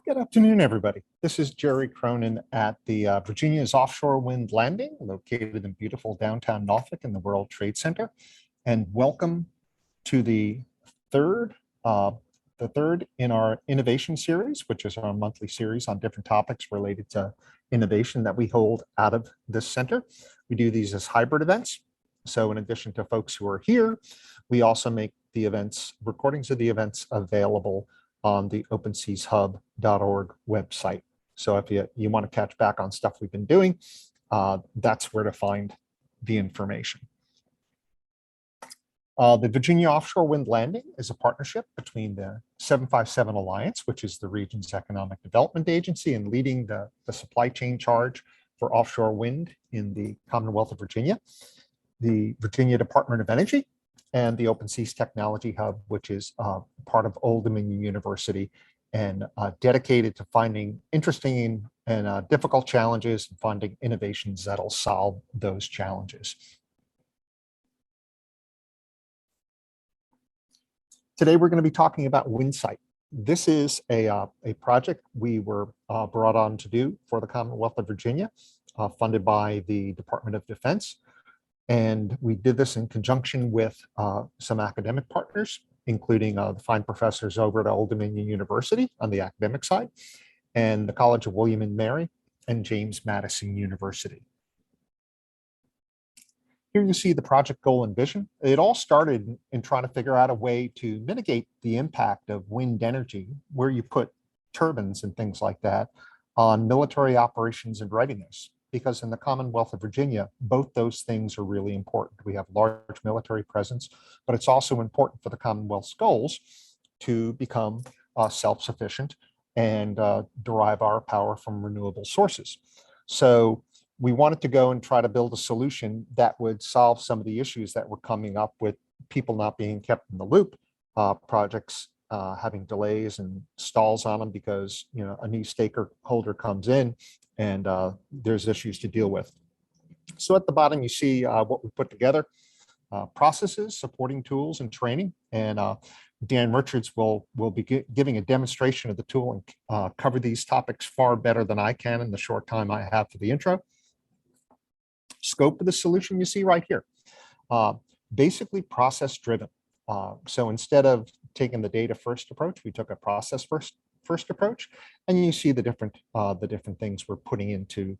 Good afternoon, everybody. This is Jerry Cronin at the Virginia's Offshore Wind Landing, located in beautiful downtown Norfolk in the World Trade Center. And welcome to the third in our innovation series, which is our monthly series on different topics related to innovation that we hold out of this center. We do these as hybrid events. So in addition to folks who are here, we also make the events, recordings of the events available on the openseashub.org website. So if you want to catch back on stuff we've been doing, that's where to find the information. The Virginia Offshore Wind Landing is a partnership between the 757 Alliance, which is the region's economic development agency and leading the supply chain charge for offshore wind in the Commonwealth of Virginia, the Virginia Department of Energy, and the Open Seas Technology Hub, which is part of Old Dominion University and dedicated to finding interesting and difficult challenges and finding innovations that'll solve those challenges. Today, we're going to be talking about WindSite. This is a project we were brought on to do for the Commonwealth of Virginia, funded by the Department of Defense. And we did this in conjunction with some academic partners, including the fine professors over at Old Dominion University on the academic side, and the College of William and Mary and James Madison University. Here you see the project goal and vision. It all started in trying to figure out a way to mitigate the impact of wind energy, where you put turbines and things like that, on military operations and readiness. Because in the Commonwealth of Virginia, both those things are really important. We have large military presence, but it's also important for the Commonwealth's goals to become self-sufficient and derive our power from renewable sources. So we wanted to go and try to build a solution that would solve some of the issues that were coming up with people not being kept in the loop, projects having delays and stalls on them because a new stakeholder comes in and there's issues to deal with. So at the bottom, you see what we put together, processes, supporting tools, and training. And Dan Richards will be giving a demonstration of the tool and cover these topics far better than I can in the short time I have for the intro. Scope of the solution you see right here. Basically process driven. So instead of taking the data first approach, we took a process first approach, and you see the different things we're putting into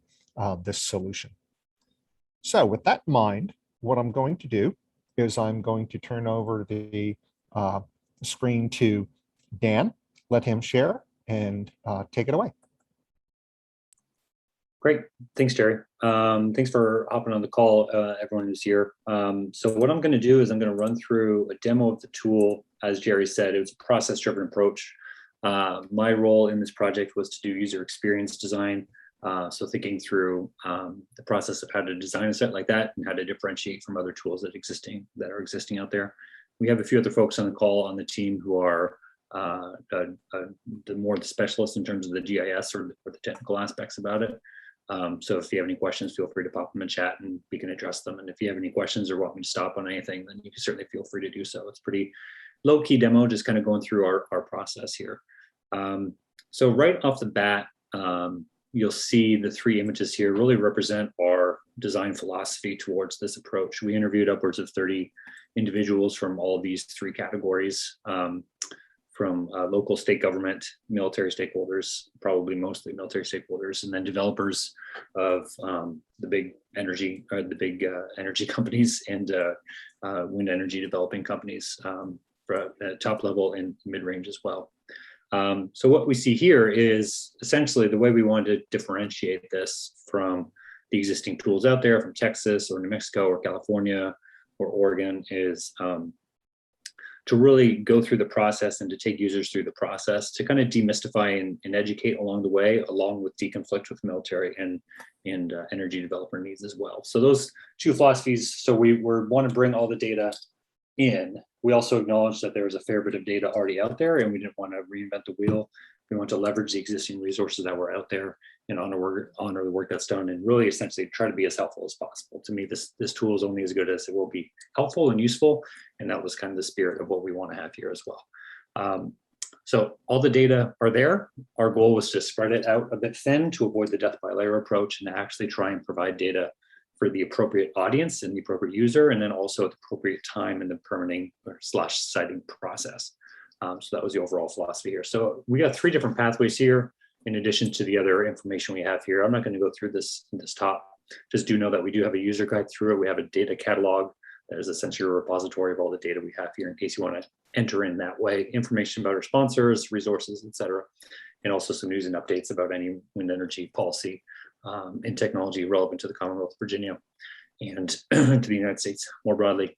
this solution. So with that in mind, what I'm going to do is I'm going to turn over the screen to Dan, let him share, and take it away. Great, thanks, Jerry. Thanks for hopping on the call, everyone who's here. So what I'm going to do is I'm going to run through a demo of the tool. As Jerry said, it was a process-driven approach. My role in this project was to do user experience design. So thinking through the process of how to design a set like that and how to differentiate from other tools that are existing out there. We have a few other folks on the call on the team who are the specialists in terms of the GIS or the technical aspects about it. So if you have any questions, feel free to pop them in chat and we can address them. And if you have any questions or want me to stop on anything, then you can certainly feel free to do so. It's pretty low-key demo, just kind of going through our process here. So right off the bat, you'll see the three images here really represent our design philosophy towards this approach. We interviewed upwards of 30 individuals from all of these three categories, from local state government, military stakeholders, probably mostly military stakeholders, and then developers of the big energy companies and wind energy developing companies at top level and mid-range as well. So what we see here is essentially the way we wanted to differentiate this from the existing tools out there from Texas or New Mexico or California or Oregon is to really go through the process and to take users through the process to kind of demystify and educate along the way, along with deconflict with military and energy developer needs as well. So those two philosophies, so we want to bring all the data in. We also acknowledge that there's a fair bit of data already out there and we didn't want to reinvent the wheel. We want to leverage the existing resources that were out there and honor the work that's done and really essentially try to be as helpful as possible. To me, this tool is only as good as it will be helpful and useful. And that was kind of the spirit of what we want to have here as well. So all the data are there. Our goal was to spread it out a bit thin to avoid the death by layer approach and to actually try and provide data for the appropriate audience and the appropriate user, and then also at the appropriate time in the permitting or slash siting process. So that was the overall philosophy here. So we got 3 different pathways here, in addition to the other information we have here. I'm not going to go through this top. Just do know that we do have a user guide through it. We have a data catalog that is essentially a repository of all the data we have here in case you want to enter in that way, information about our sponsors, resources, etc., and also some news and updates about any wind energy policy and technology relevant to the Commonwealth of Virginia and to the United States more broadly.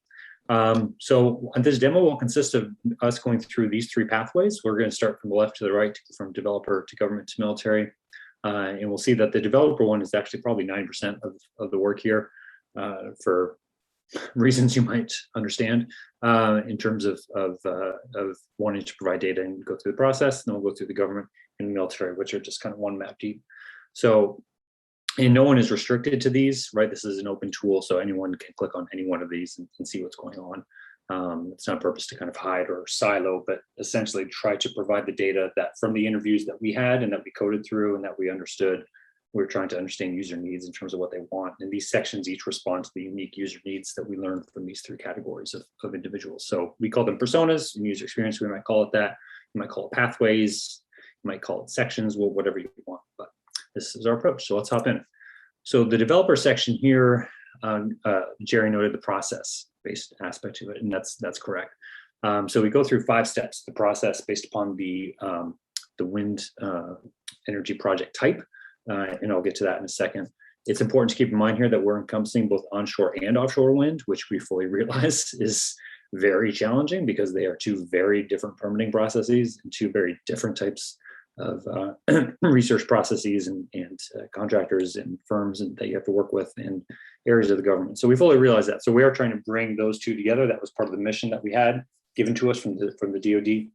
So this demo will consist of us going through these 3 pathways. We're going to start from the left to the right, from developer to government to military. And we'll see that the developer one is actually probably 90% of the work here for reasons you might understand in terms of wanting to provide data and go through the process. And then we'll go through the government and the military, which are just kind of one map deep. So, and no one is restricted to these, right? This is an open tool, so anyone can click on any one of these and see what's going on. It's not a purpose to kind of hide or silo, but essentially try to provide the data that from the interviews that we had and that we coded through and that we understood. We're trying to understand user needs in terms of what they want. And these sections each respond to the unique user needs that we learned from these 3 categories of individuals. So we call them personas and user experience. We might call it that. You might call it pathways. You might call it sections, well, whatever you want. But this is our approach. So let's hop in. So the developer section here, Jerry noted the process-based aspect to it, and that's correct. So we go through 5 steps, the process based upon the wind energy project type. And I'll get to that in a second. It's important to keep in mind here that we're encompassing both onshore and offshore wind, which we fully realize is very challenging because they are 2 very different permitting processes and 2 very different types of research processes and contractors and firms that you have to work with in areas of the government. So we fully realize that. So we are trying to bring those 2 together. That was part of the mission that we had given to us from the DoD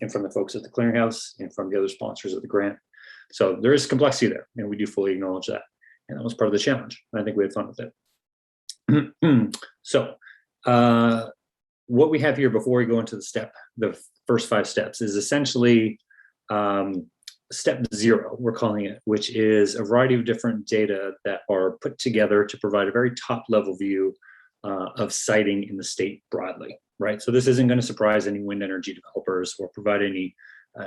and from the folks at the clearinghouse and from the other sponsors of the grant. So there is complexity there, and we do fully acknowledge that. And that was part of the challenge. And I think we had fun with it. So what we have here before we go into the first 5 steps is essentially step 0, we're calling it, which is a variety of different data that are put together to provide a very top level view of siting in the state broadly, right? So this isn't going to surprise any wind energy developers or provide any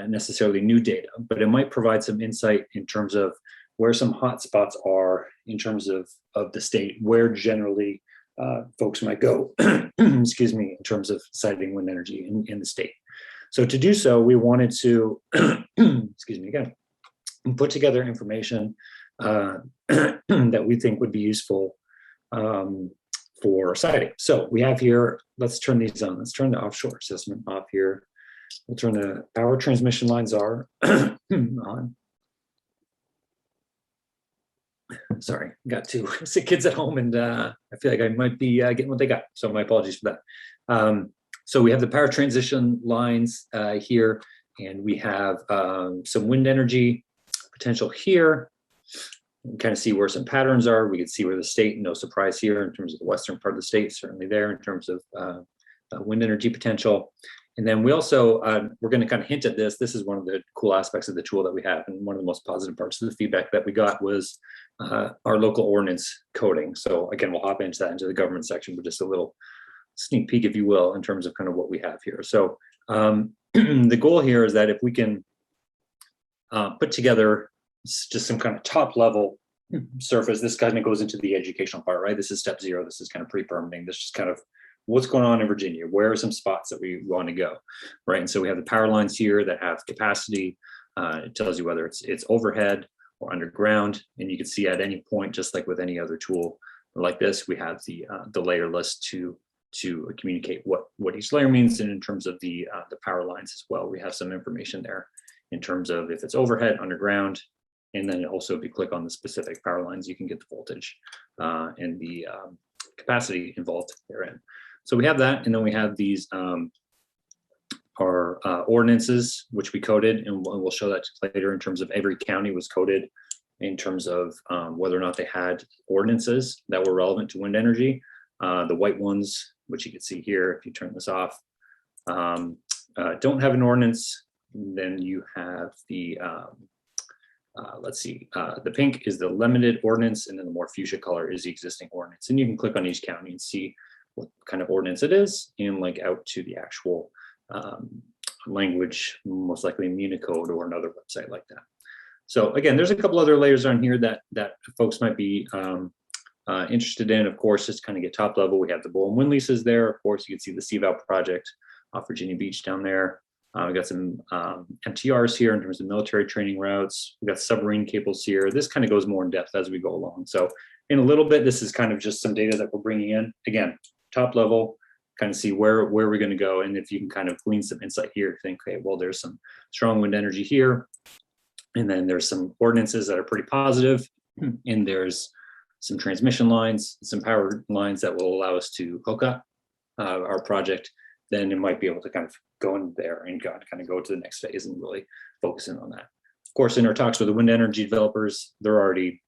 necessarily new data, but it might provide some insight in terms of where some hot spots are in terms of the state, where generally folks might go, excuse me, in terms of siting wind energy in the state. So to do so, we wanted to, excuse me again, put together information that we think would be useful for siting. So we have here, let's turn these on. Let's turn the offshore assessment off here. We'll turn the power transmission lines are on. Sorry, got 2 sick kids at home, and I feel like I might be getting what they got. So my apologies for that. So we have the power transition lines here, and we have some wind energy potential here. You can kind of see where some patterns are. We can see where the state, no surprise here in terms of the western part of the state, certainly there in terms of wind energy potential. And then we also, we're going to kind of hint at this. This is one of the cool aspects of the tool that we have. And one of the most positive parts of the feedback that we got was our local ordinance coding. So again, we'll hop into that into the government section, but just a little sneak peek, if you will, in terms of kind of what we have here. So the goal here is that if we can put together just some kind of top level surface, this kind of goes into the educational part, right? This is step 0. This is kind of pre-permitting. This is kind of what's going on in Virginia. Where are some spots that we want to go, right? And so we have the power lines here that have capacity. It tells you whether it's overhead or underground, and you can see at any point, just like with any other tool like this, we have the layer list to communicate what each layer means, and in terms of the power lines as well, we have some information there in terms of if it's overhead, underground, and then also if you click on the specific power lines, you can get the voltage and the capacity involved therein. So we have that, and then we have these our ordinances, which we coded, and we'll show that later in terms of every county was coded in terms of whether or not they had ordinances that were relevant to wind energy. The white ones, which you can see here if you turn this off, don't have an ordinance. then you have the, let's see, the pink is the limited ordinance, and then the more fuchsia color is the existing ordinance. And you can click on each county and see what kind of ordinance it is and link out to the actual language, most likely Municode or another website like that. So again, there's a couple other layers on here that folks might be interested in. Of course, just kind of get top level. We have the bull and wind leases there. Of course, you can see the CVAL project off Virginia Beach down there. We got some MTRs here in terms of military training routes. We got submarine cables here. This kind of goes more in depth as we go along. So in a little bit, this is kind of just some data that we're bringing in. Again, top level, kind of see where we're going to go. And if you can kind of glean some insight here, think, okay, well, there's some strong wind energy here. And then there's some ordinances that are pretty positive. And there's some transmission lines, some power lines that will allow us to hook up our project. Then it might be able to kind of go in there and kind of go to the next phase and really focus in on that. Of course, in our talks with the wind energy developers, they're already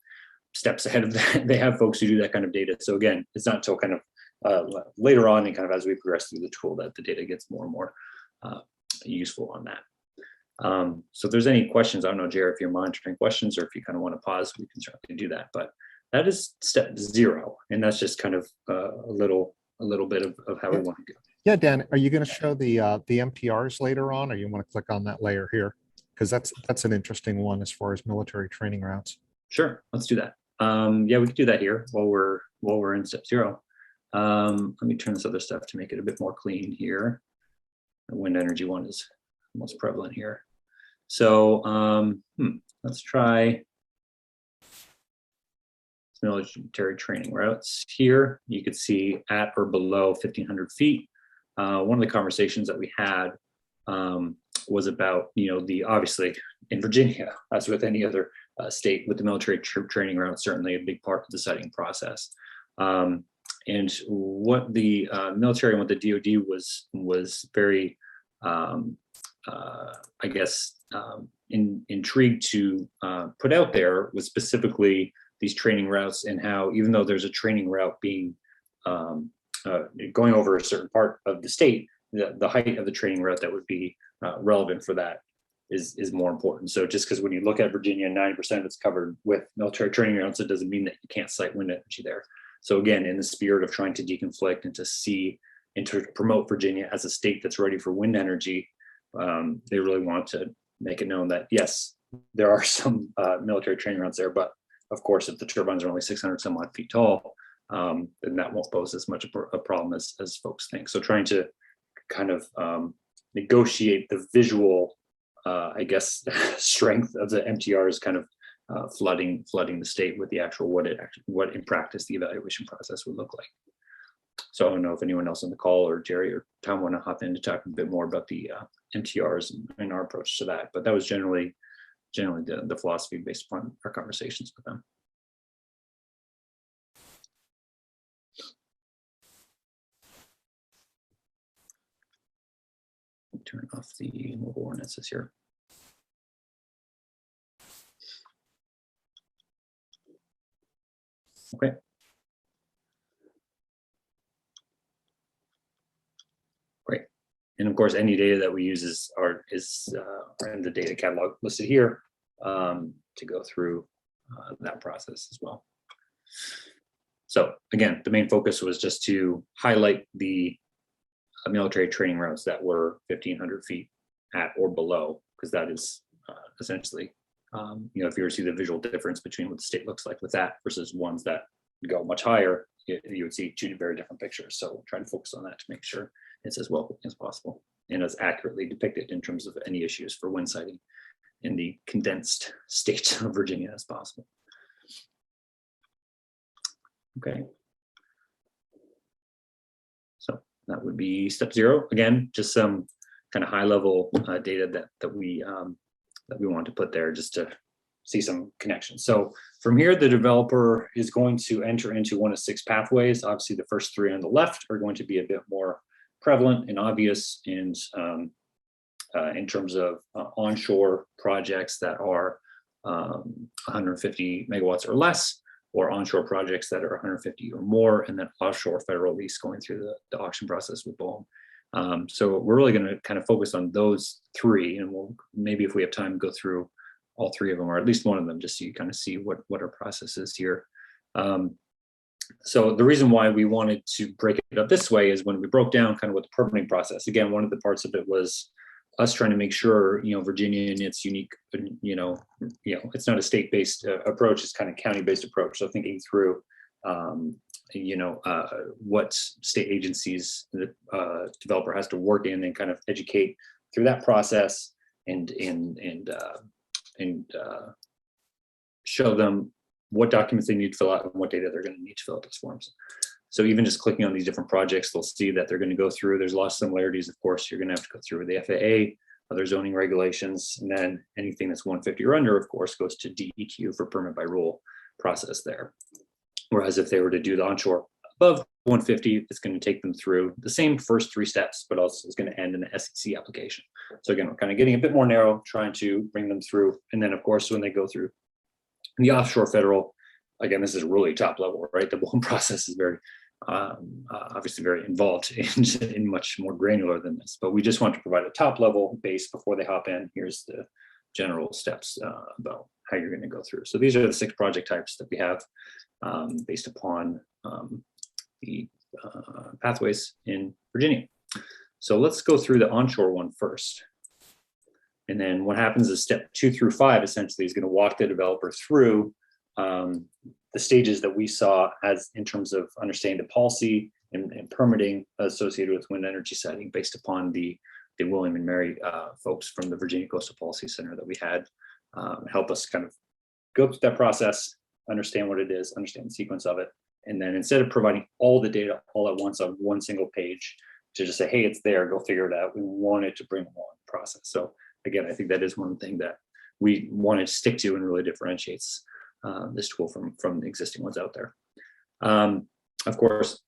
steps ahead of that. They have folks who do that kind of data. So again, it's not until kind of later on and kind of as we progress through the tool that the data gets more and more useful on that. So if there's any questions, I don't know, Jared, if you're monitoring questions or if you kind of want to pause, we can certainly do that. But that is step 0. And that's just kind of a little bit of how we want to go. Yeah, Dan, are you going to show the MTRs later on, or you want to click on that layer here? Because that's an interesting one as far as military training routes. Sure, let's do that. Yeah, we could do that here while we're in step 0. Let me turn this other stuff to make it a bit more clean here. The wind energy one is most prevalent here. So let's try military training routes here. You could see at or below 1,500 feet. One of the conversations that we had was about, obviously in Virginia, as with any other state with the military training route, certainly a big part of the siting process. And what the military and what the DoD was very, I guess, intrigued to put out there was specifically these training routes and how, even though there's a training route being going over a certain part of the state, the height of the training route that would be relevant for that is more important. So just because when you look at Virginia, 90% of it's covered with military training routes, it doesn't mean that you can't site wind energy there. So again, in the spirit of trying to deconflict and to see and to promote Virginia as a state that's ready for wind energy, they really want to make it known that yes, there are some military training routes there, but of course, if the turbines are only 600 some odd feet tall, then that won't pose as much a problem as folks think. So trying to kind of negotiate the visual, I guess, strength of the MTRs, kind of flooding the state with the actual what in practice the evaluation process would look like. So I don't know if anyone else on the call or Jerry or Tom want to hop in to talk a bit more about the MTRs and our approach to that. But that was generally the philosophy based upon our conversations with them. Turn off the mobile ordinances here. Okay. Great. And of course, any data that we use is in the data catalog listed here to go through that process as well. So again, the main focus was just to highlight the military training routes that were 1,500 feet at or below, because that is essentially, if you were to see the visual difference between what the state looks like with that versus ones that go much higher, you would see 2 very different pictures. So trying to focus on that to make sure it's as well as possible and as accurately depicted in terms of any issues for wind siting in the condensed state of Virginia as possible. Okay. So that would be step 0. Again, just some kind of high level data that we want to put there just to see some connections. So from here, the developer is going to enter into one of 6 pathways. Obviously, the first 3 on the left are going to be a bit more prevalent and obvious and in terms of onshore projects that are 150 megawatts or less, or onshore projects that are 150 or more, and then offshore federal lease going through the auction process with BOEM. So we're really going to kind of focus on those three, and we'll maybe, if we have time, go through all three of them, or at least one of them, just so you kind of see what our process is here. So the reason why we wanted to break it up this way is when we broke down kind of what the permitting process, again, one of the parts of it was us trying to make sure, Virginia and its unique, it's not a state-based approach, it's kind of county-based approach. So thinking through, what state agencies the developer has to work in and kind of educate through that process and show them what documents they need to fill out and what data they're going to need to fill out those forms. So even just clicking on these different projects, they'll see that they're going to go through. There's a lot of similarities. Of course, you're going to have to go through the FAA, other zoning regulations, and then anything that's 150 or under, of course, goes to DEQ for permit by rule process there. Whereas if they were to do the onshore above 150, it's going to take them through the same first three steps, but also is going to end in the SEC application. So again, we're kind of getting a bit more narrow, trying to bring them through. And then, of course, when they go through the offshore federal, again, this is really top level, right? The whole process is very, obviously very involved and much more granular than this, but we just want to provide a top level base before they hop in. Here's the general steps about how you're going to go through. So these are the 6 project types that we have based upon the pathways in Virginia. So let's go through the onshore one first. And then what happens is step 2 through 5 essentially is going to walk the developer through the stages that we saw as in terms of understanding the policy and permitting associated with wind energy siting based upon the William and Mary folks from the Virginia Coastal Policy Center that we had help us kind of go through that process, understand what it is, understand the sequence of it. And then instead of providing all the data all at once on one single page to just say, hey, it's there, go figure it out, we wanted to bring one process. So again, I think that is one thing that we wanted to stick to and really differentiates this tool from the existing ones out there. Of course,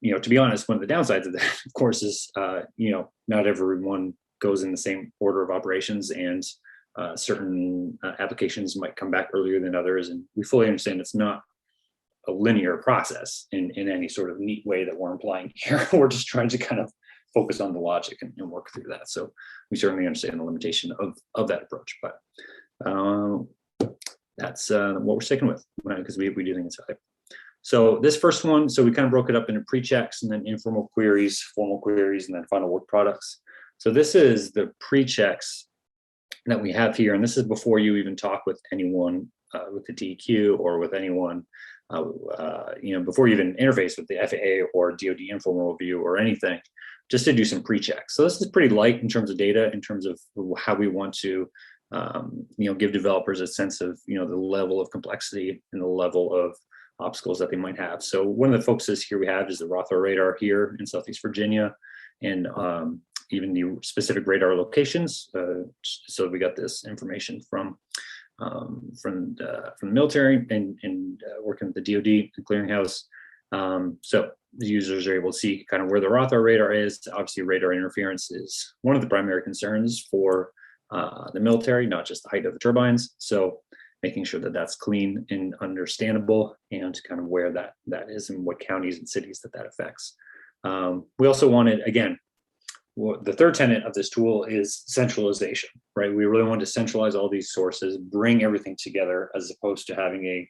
to be honest, one of the downsides of that, of course, is, not everyone goes in the same order of operations, and certain applications might come back earlier than others. And we fully understand it's not a linear process in any sort of neat way that we're implying here. We're just trying to kind of focus on the logic and work through that. So we certainly understand the limitation of that approach, but that's what we're sticking with, because we do think it's valuable. So this first one, so we kind of broke it up into pre-checks and then informal queries, formal queries, and then final work products. So this is the pre-checks that we have here. And this is before you even talk with anyone with the DEQ or with anyone, before you even interface with the FAA or DoD informal review or anything, just to do some pre-checks. So this is pretty light in terms of data, in terms of how we want to give developers a sense of, the level of complexity and the level of obstacles that they might have. So one of the focuses here we have is the Rothar radar here in Southeast Virginia, and even the specific radar locations. So we got this information from the military and working with the DoD and clearinghouse. So the users are able to see kind of where the Rothar radar is. Obviously, radar interference is one of the primary concerns for the military, not just the height of the turbines. So making sure that that's clean and understandable, and kind of where that is and what counties and cities that affects. We also wanted, again, the third tenet of this tool is centralization, right? We really want to centralize all these sources, bring everything together, as opposed to having a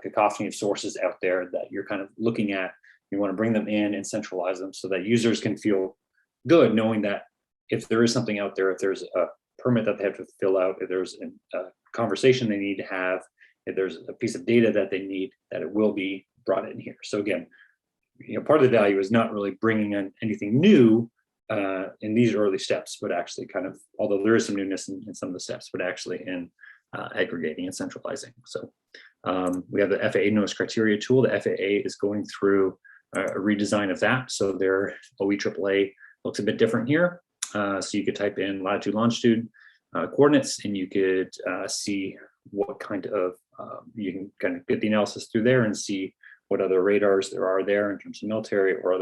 cacophony of sources out there that you're kind of looking at. You want to bring them in and centralize them so that users can feel good knowing that if there is something out there, if there's a permit that they have to fill out, if there's a conversation they need to have, if there's a piece of data that they need, that it will be brought in here. So again, part of the value is not really bringing in anything new in these early steps, but actually kind of, although there is some newness in some of the steps, but actually in aggregating and centralizing. So we have the FAA notice criteria tool. The FAA is going through a redesign of that. So their OEAAA looks a bit different here. So you could type in latitude, longitude coordinates, and you could see what kind of, you can kind of get the analysis through there and see what other radars there are there in terms of military or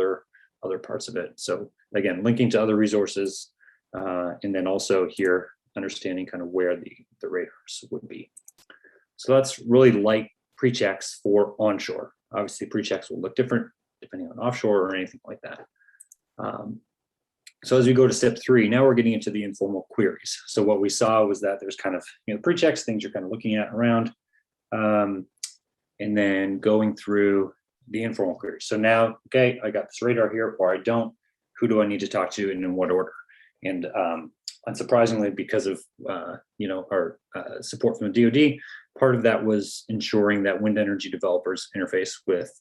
other parts of it. So again, linking to other resources, and then also here, understanding kind of where the radars would be. So that's really light pre-checks for onshore. Obviously, pre-checks will look different depending on offshore or anything like that. So as we go to step 3, now we're getting into the informal queries. So what we saw was that there's kind of, pre-checks, things you're kind of looking at around, and then going through the informal queries. So now, okay, I got this radar here, or I don't. Who do I need to talk to and in what order? And unsurprisingly, because of our support from the DoD, part of that was ensuring that wind energy developers interface with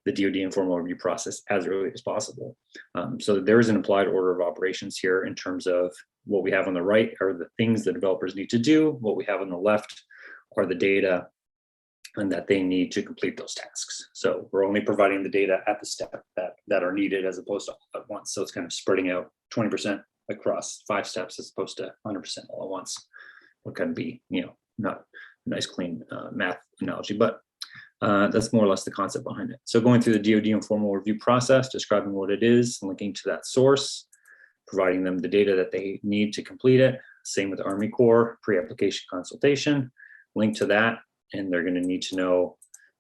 the DoD informal review process as early as possible. So there is an implied order of operations here in terms of what we have on the right are the things the developers need to do. What we have on the left are the data and that they need to complete those tasks. So we're only providing the data at the step that are needed as opposed to all at once. So it's kind of spreading out 20% across 5 steps as opposed to 100% all at once. What can be, not a nice clean math analogy, but that's more or less the concept behind it. So going through the DoD informal review process, describing what it is, linking to that source, providing them the data that they need to complete it. Same with Army Corps, pre-application consultation, link to that, and they're going to need to know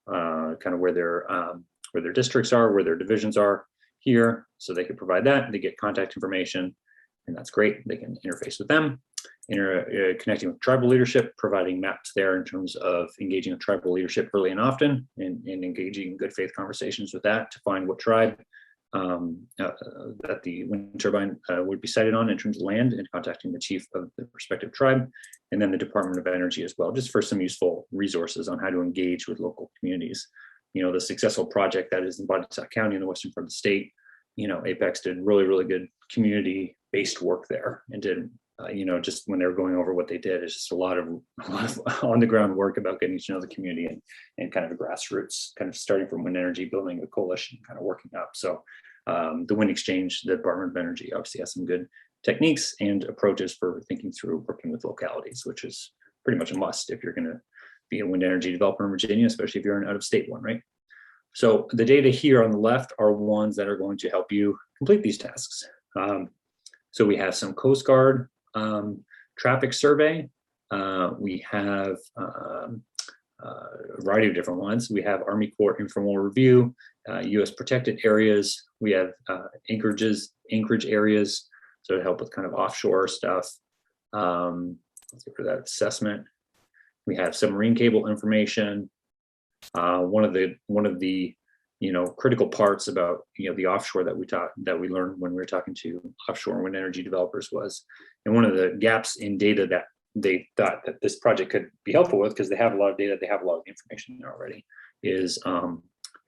kind of where their districts are, where their divisions are here, so they can provide that. They get contact information, and that's great. They can interface with them. Connecting with tribal leadership, providing maps there in terms of engaging with tribal leadership early and often, and engaging in good faith conversations with that to find what tribe that the wind turbine would be sited on in terms of land, and contacting the chief of the respective tribe, and then the Department of Energy as well, just for some useful resources on how to engage with local communities. The successful project that is in Bonita County in the western part of the state, Apex did really, really good community-based work there, and did just when they were going over what they did, it's just a lot of on the ground work about getting to know the community and kind of a grassroots, kind of starting from wind energy, building a coalition, kind of working up. So the Wind Exchange, the Department of Energy obviously has some good techniques and approaches for thinking through working with localities, which is pretty much a must if you're going to be a wind energy developer in Virginia, especially if you're an out-of-state one, right? So the data here on the left are ones that are going to help you complete these tasks. So we have some Coast Guard traffic survey. We have a variety of different ones. We have Army Corps informal review, U.S. protected areas. We have anchorage areas, so to help with kind of offshore stuff. Let's go for that assessment. We have submarine cable information. One of the critical parts about the offshore that we learned when we were talking to offshore wind energy developers was, and one of the gaps in data that they thought that this project could be helpful with, because they have a lot of data, they have a lot of information there already, is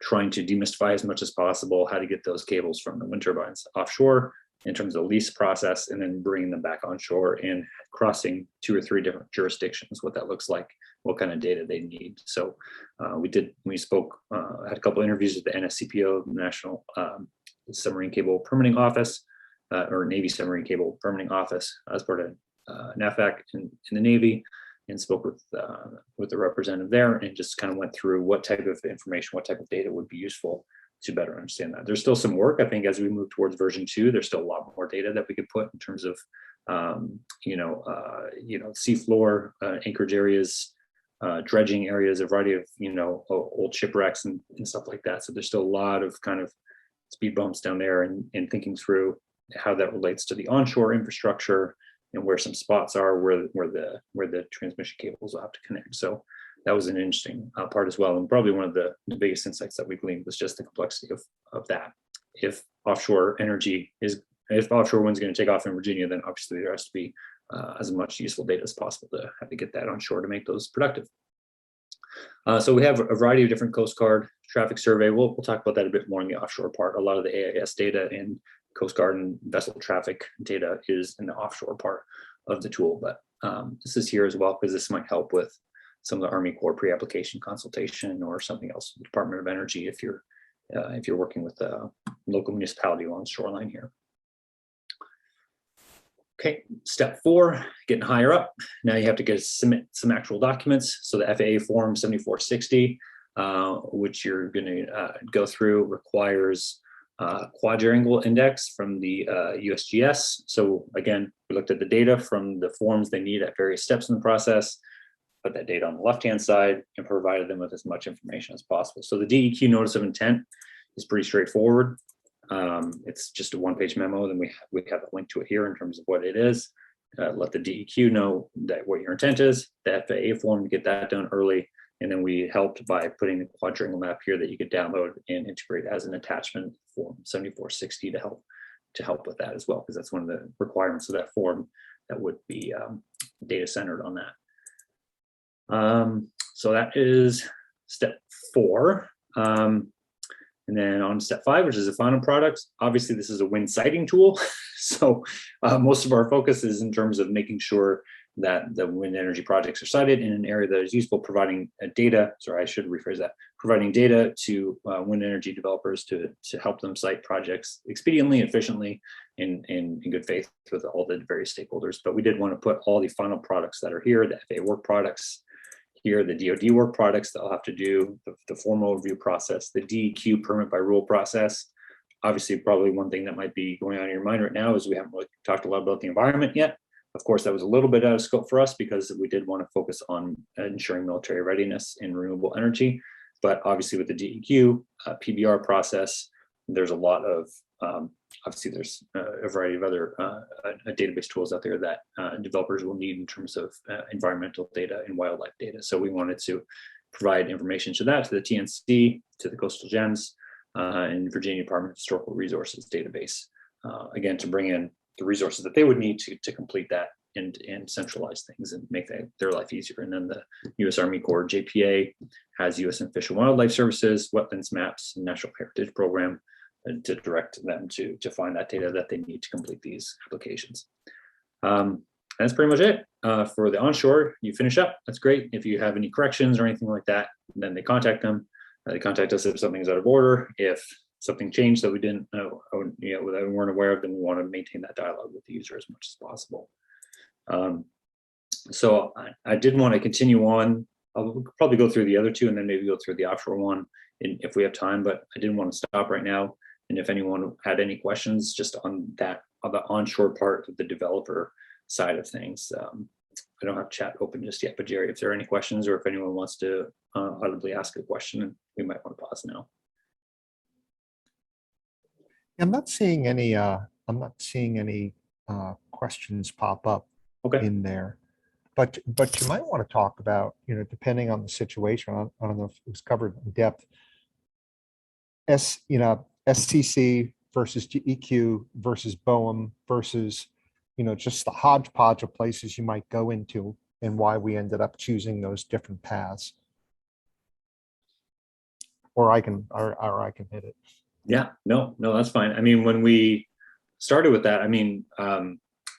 trying to demystify as much as possible how to get those cables from the wind turbines offshore in terms of the lease process, and then bringing them back onshore and crossing 2 or 3 different jurisdictions, what that looks like, what kind of data they need. So we spoke, had a couple of interviews with the NSCPO, the National Submarine Cable Permitting Office, or Navy Submarine Cable Permitting Office, as part of NAFAC in the Navy, and spoke with the representative there, and just kind of went through what type of information, what type of data would be useful to better understand that. There's still some work. I think as we move towards version 2, there's still a lot more data that we could put in terms of, seafloor, anchorage areas, dredging areas, a variety of, old shipwrecks and stuff like that. So there's still a lot of kind of speed bumps down there, and thinking through how that relates to the onshore infrastructure and where some spots are where the transmission cables will have to connect. So that was an interesting part as well. And probably one of the biggest insights that we gleaned was just the complexity of that. If offshore wind's going to take off in Virginia, then obviously there has to be as much useful data as possible to have to get that onshore to make those productive. So we have a variety of different Coast Guard traffic survey. We'll talk about that a bit more in the offshore part. A lot of the AIS data and Coast Guard and vessel traffic data is in the offshore part of the tool, but this is here as well, because this might help with some of the Army Corps pre-application consultation or something else, Department of Energy, if you're working with a local municipality along the shoreline here. Okay, step 4, getting higher up. Now you have to submit some actual documents. So the FAA form 7460, which you're going to go through, requires quadrangle index from the USGS. So again, we looked at the data from the forms they need at various steps in the process, put that data on the left-hand side, and provided them with as much information as possible. So the DEQ notice of intent is pretty straightforward. It's just a one-page memo. Then we have a link to it here in terms of what it is. Let the DEQ know that what your intent is, the FAA form, to get that done early. And then we helped by putting the quadrangle map here that you could download and integrate as an attachment form 7460 to help with that as well, because that's one of the requirements of that form that would be data centered on that. So that is step 4. And then on step 5, which is the final product, obviously this is a wind siting tool. So most of our focus is in terms of making sure that the wind energy projects are sited in an area that is useful, providing data, sorry, I should rephrase that, providing data to wind energy developers to help them site projects expediently, efficiently, in good faith with all the various stakeholders. But we did want to put all the final products that are here, the FAA work products, here, the DoD work products that I'll have to do, the formal review process, the DEQ permit by rule process. Obviously, probably one thing that might be going on in your mind right now is we haven't really talked a lot about the environment yet. Of course, that was a little bit out of scope for us because we did want to focus on ensuring military readiness in renewable energy. But obviously with the DEQ PBR process, there's a lot of, obviously there's a variety of other database tools out there that developers will need in terms of environmental data and wildlife data. So we wanted to provide information to that, to the TNC, to the Coastal Gems, and Virginia Department of Historical Resources database, again, to bring in the resources that they would need to complete that and centralize things and make their life easier. And then the U.S. Army Corps JPA has U.S. Fish and Wildlife Services, wetlands maps, and National Heritage Program to direct them to find that data that they need to complete these applications. That's pretty much it. For the onshore, you finish up, that's great. If you have any corrections or anything like that, then they contact them. They contact us if something's out of order. If something changed that we didn't know, that we weren't aware of, then we want to maintain that dialogue with the user as much as possible. So I did want to continue on. I'll probably go through the other two and then maybe go through the offshore one if we have time, but I didn't want to stop right now. And if anyone had any questions just on that, on the onshore part of the developer side of things, I don't have chat open just yet, but Jerry, if there are any questions or if anyone wants to audibly ask a question, we might want to pause now. I'm not seeing any questions pop up in there, but you might want to talk about, depending on the situation. I don't know if it was covered in depth. STC versus GEQ versus BOEM versus, just the hodgepodge of places you might go into and why we ended up choosing those different paths. Or I can hit it. Yeah, no, that's fine. I mean, when we started with that, I mean,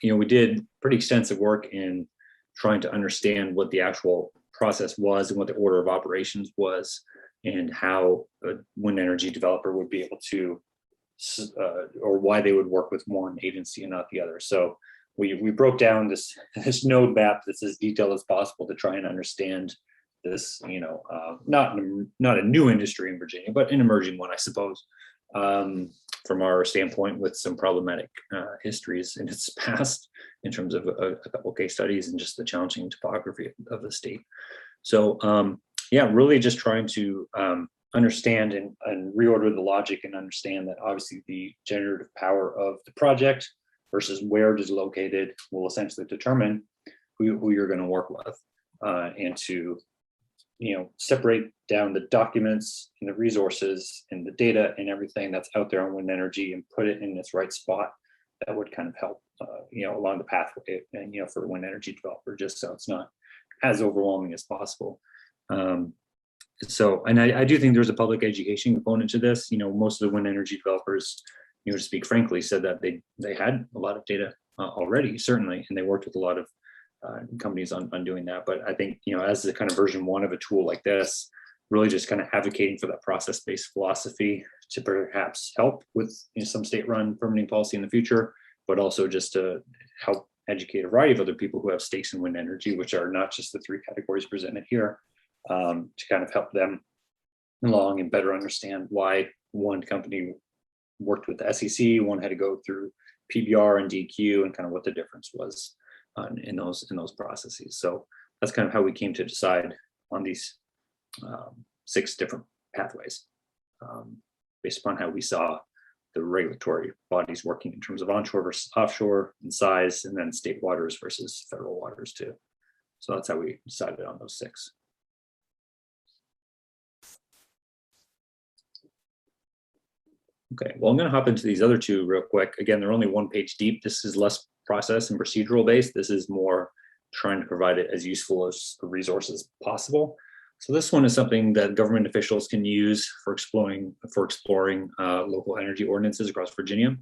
we did pretty extensive work in trying to understand what the actual process was and what the order of operations was and how a wind energy developer would be able to, or why they would work with one agency and not the other. So we broke down this node map that's as detailed as possible to try and understand this, not a new industry in Virginia, but an emerging one, I suppose, from our standpoint, with some problematic histories in its past in terms of a couple case studies and just the challenging topography of the state. So yeah, really just trying to understand and reorder the logic and understand that obviously the generative power of the project versus where it is located will essentially determine who you're going to work with, and to separate down the documents and the resources and the data and everything that's out there on wind energy and put it in its right spot. That would kind of help, along the pathway and, for a wind energy developer, just so it's not as overwhelming as possible. So, and I do think there's a public education component to this. Most of the wind energy developers, to speak frankly, said that they had a lot of data already, certainly, and they worked with a lot of companies on doing that. But I think, as the kind of version 1 of a tool like this, really just kind of advocating for that process-based philosophy to perhaps help with some state-run permitting policy in the future, but also just to help educate a variety of other people who have stakes in wind energy, which are not just the 3 categories presented here, to kind of help them along and better understand why one company worked with the SEC, one had to go through PBR and DQ, and kind of what the difference was in those processes. So that's kind of how we came to decide on these 6 different pathways, based upon how we saw the regulatory bodies working in terms of onshore versus offshore and size, and then state waters versus federal waters too. So that's how we decided on those 6. Okay, well, I'm going to hop into these other 2 real quick. Again, they're only 1 page deep. This is less process and procedural based. This is more trying to provide it as useful as a resource as possible. So this one is something that government officials can use for exploring local energy ordinances across Virginia.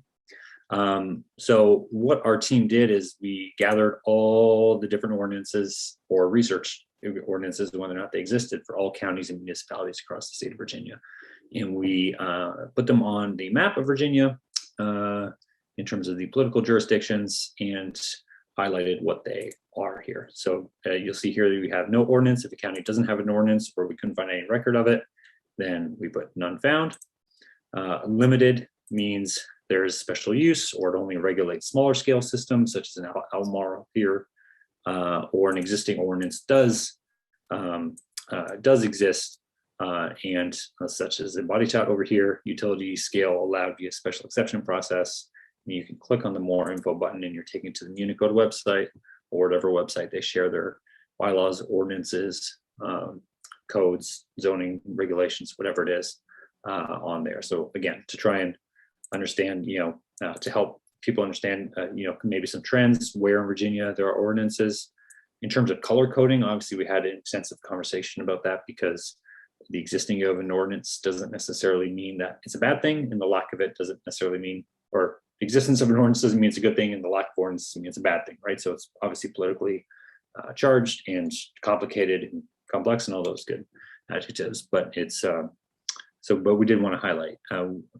So what our team did is we gathered all the different ordinances or research ordinances, whether or not they existed, for all counties and municipalities across the state of Virginia. And we put them on the map of Virginia in terms of the political jurisdictions and highlighted what they are here. So you'll see here that we have no ordinance. If a county doesn't have an ordinance or we couldn't find any record of it, then we put none found. Limited means there's special use or it only regulates smaller scale systems such as an Almar here, or an existing ordinance does exist, and such as in body tot over here, utility scale allowed via special exception process. And you can click on the more info button and you're taken to the Unicode website or whatever website they share their bylaws, ordinances, codes, zoning regulations, whatever it is on there. So again, to try and understand, to help people understand, maybe some trends where in Virginia there are ordinances. In terms of color coding, obviously we had an extensive conversation about that because the existing of an ordinance doesn't necessarily mean that it's a bad thing, and the lack of it doesn't necessarily mean, or existence of an ordinance doesn't mean it's a good thing, and the lack of ordinance means it's a bad thing, right? So it's obviously politically charged and complicated and complex and all those good adjectives, but it's but we did want to highlight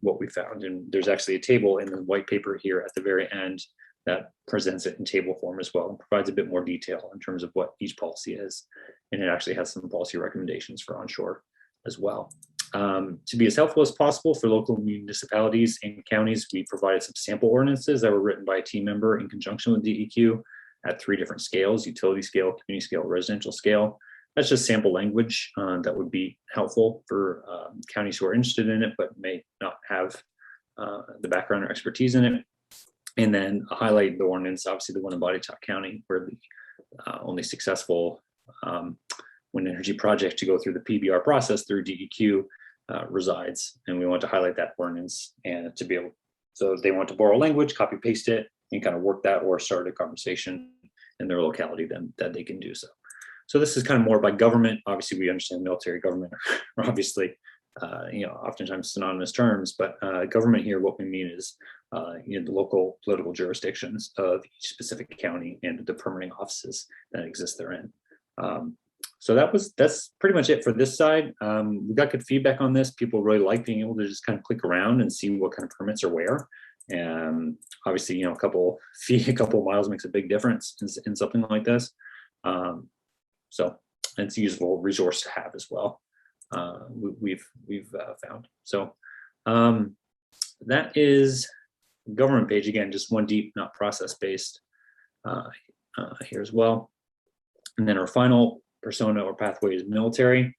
what we found. And there's actually a table in the white paper here at the very end that presents it in table form as well and provides a bit more detail in terms of what each policy is. And it actually has some policy recommendations for onshore as well. To be as helpful as possible for local municipalities and counties, we provided some sample ordinances that were written by a team member in conjunction with DEQ at 3 different scales: utility scale, community scale, residential scale. That's just sample language that would be helpful for counties who are interested in it, but may not have the background or expertise in it. And then highlight the ordinance, obviously the one in Body Top County, where the only successful wind energy project to go through the PBR process through DEQ resides. And we want to highlight that ordinance and to be able, so if they want to borrow language, copy paste it and kind of work that or start a conversation in their locality, then that they can do so. So this is kind of more by government. Obviously, we understand military government are obviously, oftentimes synonymous terms, but government here, what we mean is, the local political jurisdictions of each specific county and the permitting offices that exist therein. So that's pretty much it for this side. We got good feedback on this. People really like being able to just kind of click around and see what kind of permits are where. And obviously, a couple miles makes a big difference in something like this. So it's a useful resource to have as well. We've found. So that is government page. Again, just one deep, not process based here as well. And then our final persona or pathway is military.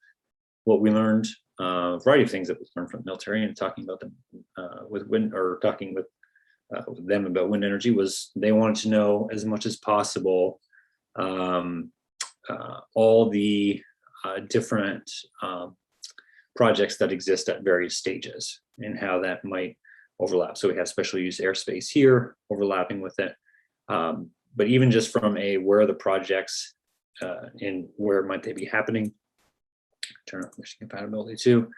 What we learned, a variety of things that we learned from the military, and talking about them with them about wind energy, was they wanted to know as much as possible all the different projects that exist at various stages and how that might overlap. So we have special use airspace here overlapping with it. But even just from where are the projects and where might they be happening, turn off mission compatibility too.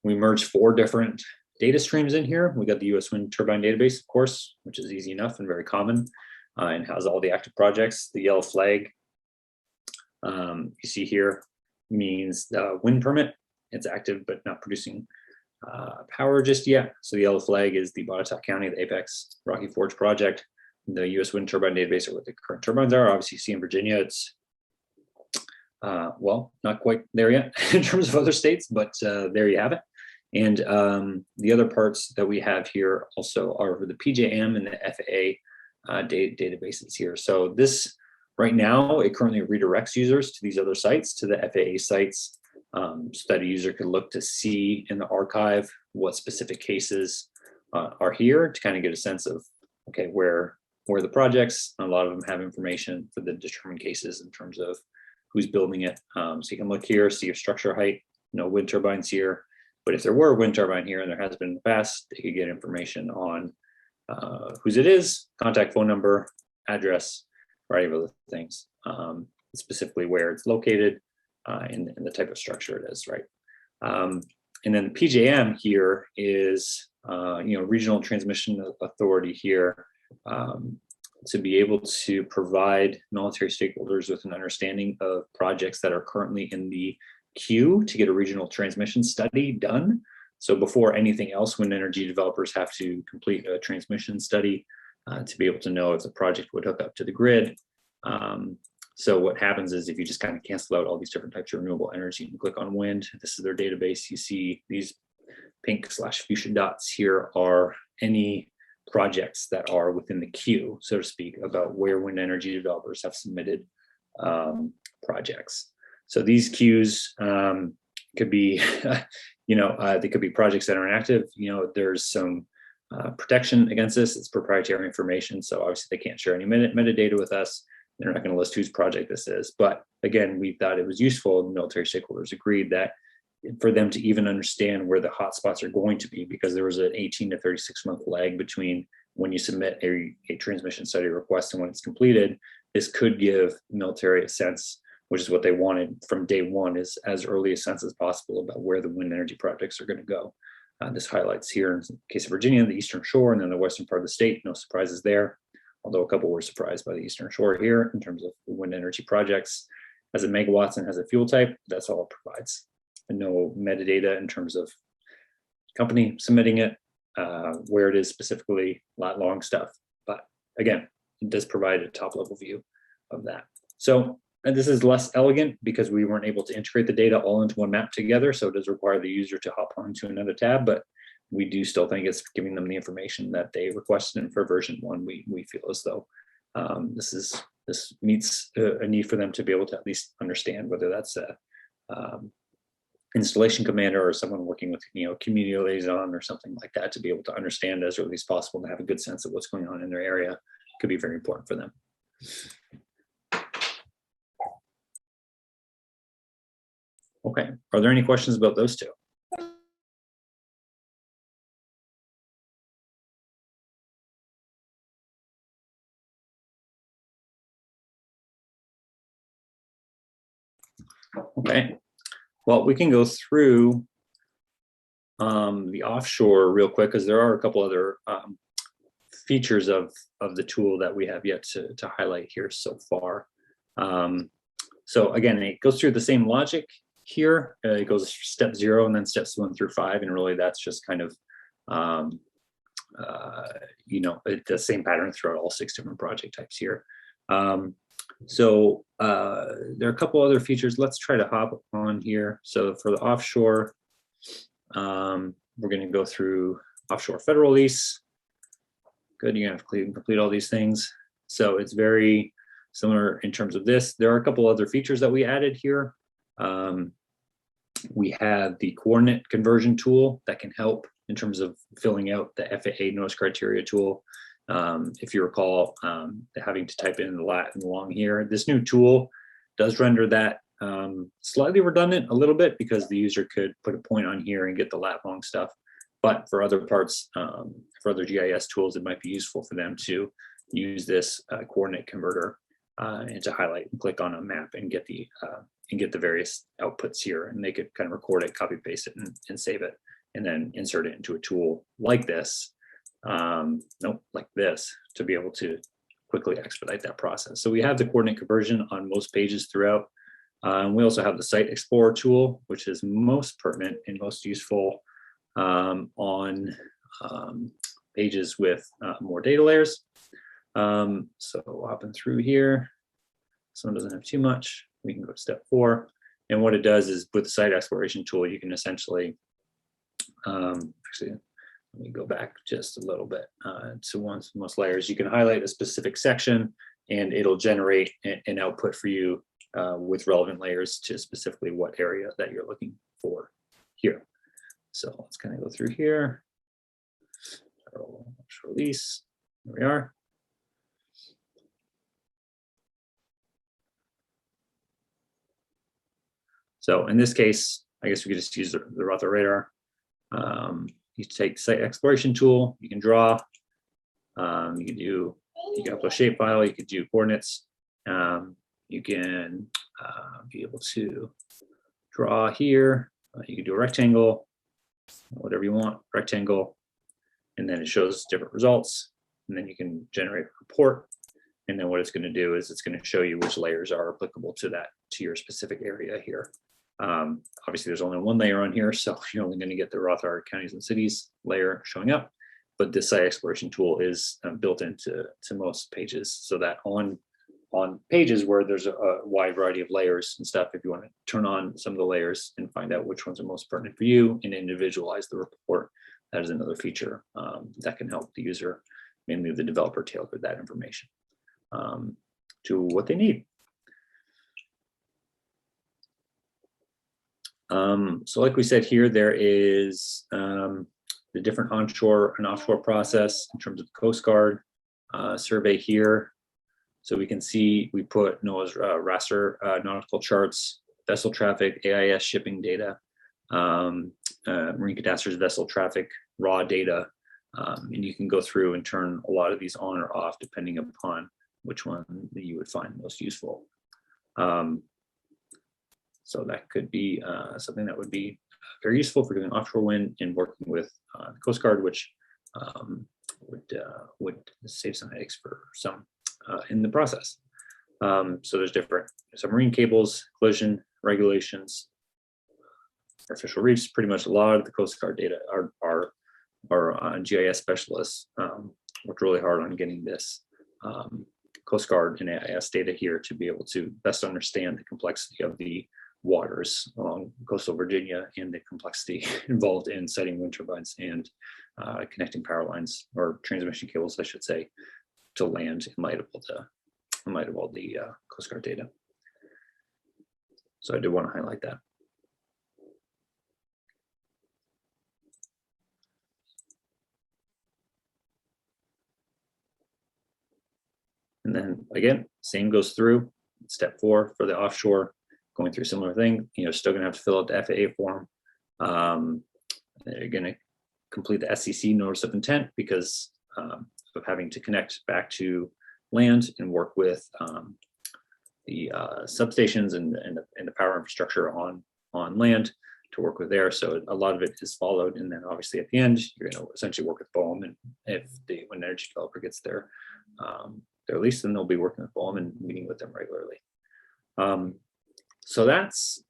We merged 4 different data streams in here. We got the US Wind Turbine Database, of course, which is easy enough and very common, and has all the active projects. The yellow flag you see here means the wind permit. It's active but not producing power just yet. So the yellow flag is the Botetourt County, the Apex Rocky Forge project. The US Wind Turbine Database are what the current turbines are. Obviously, you see in Virginia, it's not quite there yet in terms of other states, but there you have it. And the other parts that we have here also are the PJM and the FAA databases here. So this right now, it currently redirects users to these other sites, to the FAA sites, so that a user could look to see in the archive what specific cases are here to kind of get a sense of, okay, where the projects, a lot of them have information for the determined cases in terms of who's building it. So you can look here, see your structure height, no wind turbines here. But if there were a wind turbine here, and there has been in the past, they could get information on whose it is, contact phone number, address, variety of other things, specifically where it's located and the type of structure it is, right? And then the PJM here is, regional transmission authority here, to be able to provide military stakeholders with an understanding of projects that are currently in the queue to get a regional transmission study done. So before anything else, wind energy developers have to complete a transmission study to be able to know if the project would hook up to the grid. So what happens is if you just kind of cancel out all these different types of renewable energy and click on wind, this is their database. You see these pink/fuchsia dots here are any projects that are within the queue, so to speak, about where wind energy developers have submitted projects. So these queues could be, they could be projects that are inactive. There's some protection against this. It's proprietary information, so obviously they can't share any metadata with us. They're not going to list whose project this is. But again, we thought it was useful. The military stakeholders agreed that for them to even understand where the hotspots are going to be, because there was an 18 to 36 month lag between when you submit a transmission study request and when it's completed. This could give military a sense, which is what they wanted from day one, is as early a sense as possible about where the wind energy projects are going to go. This highlights here, in the case of Virginia, the eastern shore, and then the western part of the state. No surprises there, although a couple were surprised by the eastern shore here in terms of the wind energy projects. Has a megawatts and has a fuel type. That's all it provides. And no metadata in terms of company submitting it, where it is specifically, lat long stuff. But again, it does provide a top level view of that. So, and this is less elegant because we weren't able to integrate the data all into one map together. So it does require the user to hop onto another tab, but we do still think it's giving them the information that they requested. And for version 1, we feel as though this meets a need for them to be able to at least understand whether that's a installation commander or someone working with community liaison or something like that, to be able to understand as early as possible and have a good sense of what's going on in their area could be very important for them. Okay, are there any questions about those two? Okay, well, we can go through the offshore real quick, because there are a couple other features of the tool that we have yet to highlight here so far. So again, it goes through the same logic here. It goes step 0 and then steps 1 through 5, and really that's just kind of the same pattern throughout all 6 different project types here. So there are a couple other features. Let's try to hop on here. So for the offshore, we're going to go through offshore federal lease. Good, you're going to have to complete all these things. So it's very similar in terms of this. There are a couple other features that we added here. We have the coordinate conversion tool that can help in terms of filling out the FAA notice criteria tool. If you recall, having to type in the lat and the long here. This new tool does render that slightly redundant a little bit, because the user could put a point on here and get the lat long stuff. But for other parts, for other GIS tools, it might be useful for them to use this coordinate converter and to highlight and click on a map and get the various outputs here, and they could kind of record it, copy paste it, and save it, and then insert it into a tool like this. Like this, to be able to quickly expedite that process. So we have the coordinate conversion on most pages throughout. We also have the Site Explorer tool, which is most pertinent and most useful on pages with more data layers. So hopping through here, some doesn't have too much. We can go to step 4. And what it does is, with the Site Exploration tool, you can essentially, actually, let me go back just a little bit to most layers. You can highlight a specific section and it'll generate an output for you with relevant layers to specifically what area that you're looking for here. So let's kind of go through here. offshore lease. There we are. So in this case, I guess we could just use the Rother radar. You take site exploration tool, you can draw, you can upload shapefile, you could do coordinates, you can be able to draw here, you can do a rectangle, whatever you want, rectangle, and then it shows different results, and then you can generate a report, and then what it's going to do is it's going to show you which layers are applicable to your specific area here. Obviously, there's only one layer on here, so you're only going to get the Rother counties and cities layer showing up. But this site exploration tool is built into most pages, so that on pages where there's a wide variety of layers and stuff, if you want to turn on some of the layers and find out which ones are most pertinent for you and individualize the report, that is another feature that can help the user, mainly the developer, tailor that information to what they need. So like we said here, there is the different onshore and offshore process in terms of the Coast Guard survey here. So we can see we put NOAA's raster nautical charts, vessel traffic, AIS shipping data, marine catastrophes vessel traffic, raw data, and you can go through and turn a lot of these on or off depending upon which one that you would find most useful. So that could be something that would be very useful for doing offshore wind and working with the Coast Guard, which would save some headaches for some in the process. So there's different submarine cables, collision regulations, artificial reefs. Pretty much a lot of the Coast Guard data are GIS specialists worked really hard on getting this Coast Guard and AIS data here to be able to best understand the complexity of the waters along coastal Virginia and the complexity involved in siting wind turbines and connecting power lines or transmission cables, I should say, to land in light of all the Coast Guard data. So I did want to highlight that. And then again, same goes through. Step 4 for the offshore, going through similar thing. Still going to have to fill out the FAA form. They're going to complete the SEC notice of intent because of having to connect back to land and work with the substations and the power infrastructure on land to work with there. So a lot of it is followed, and then obviously at the end you're going to essentially work with BOEM, and if the wind energy developer gets their lease, then they'll be working with BOEM and meeting with them regularly. So that's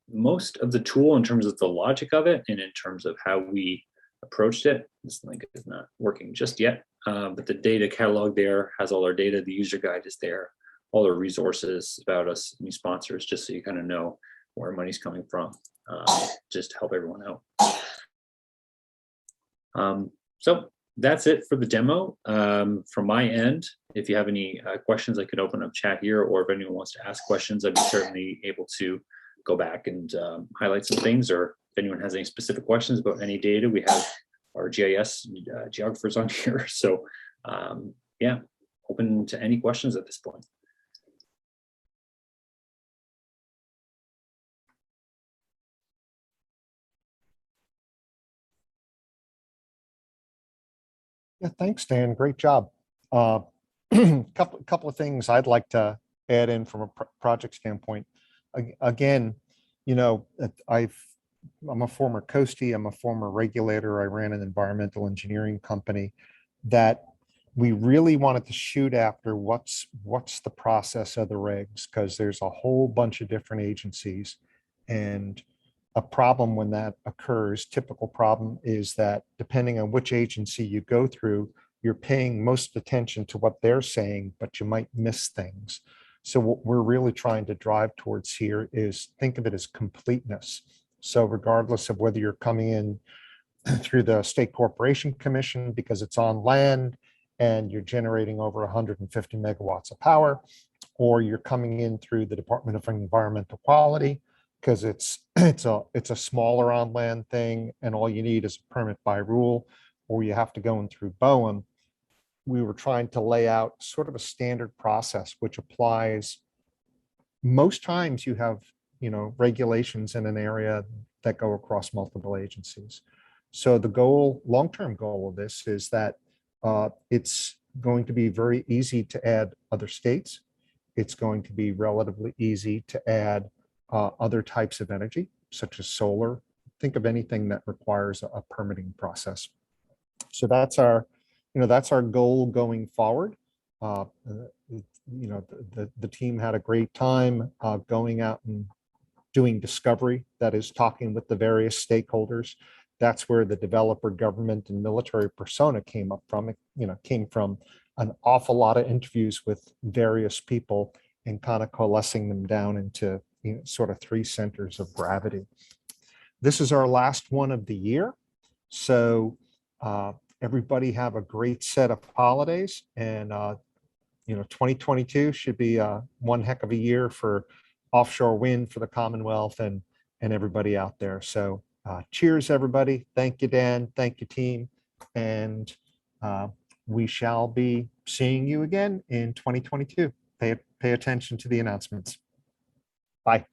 most of the tool in terms of the logic of it and in terms of how we approached it. This link is not working just yet, but the data catalog there has all our data. The user guide is there, all the resources about us, any sponsors, just so you kind of know where money's coming from, just to help everyone out. So that's it for the demo. From my end, if you have any questions, I could open up chat here, or if anyone wants to ask questions, I'd be certainly able to go back and highlight some things, or if anyone has any specific questions about any data, we have our GIS geographers on here. So yeah, open to any questions at this point. Yeah, thanks, Dan. Great job. Couple of things I'd like to add in from a project standpoint. Again, I'm a former coastie, I'm a former regulator. I ran an environmental engineering company that we really wanted to shoot after what's the process of the regs, because there's a whole bunch of different agencies, and a problem when that occurs, typical problem, is that depending on which agency you go through, you're paying most attention to what they're saying, but you might miss things. So what we're really trying to drive towards here is think of it as completeness. So regardless of whether you're coming in through the State Corporation Commission because it's on land and you're generating over 150 megawatts of power, or you're coming in through the Department of Environmental Quality because it's a smaller on land thing and all you need is a permit by rule, or you have to go in through Bowen, we were trying to lay out sort of a standard process, which applies most times. You have, regulations in an area that go across multiple agencies. So the goal, long-term goal of this is that it's going to be very easy to add other states. It's going to be relatively easy to add other types of energy, such as solar. Think of anything that requires a permitting process. So that's our goal going forward. The team had a great time going out and doing discovery, that is talking with the various stakeholders. That's where the developer, government, and military persona came up from. It, came from an awful lot of interviews with various people and kind of coalescing them down into sort of 3 centers of gravity. This is our last one of the year. So everybody have a great set of holidays, and 2022 should be one heck of a year for offshore wind for the Commonwealth and everybody out there. So cheers, everybody. Thank you, Dan. Thank you, team. And we shall be seeing you again in 2022. Pay attention to the announcements. Bye.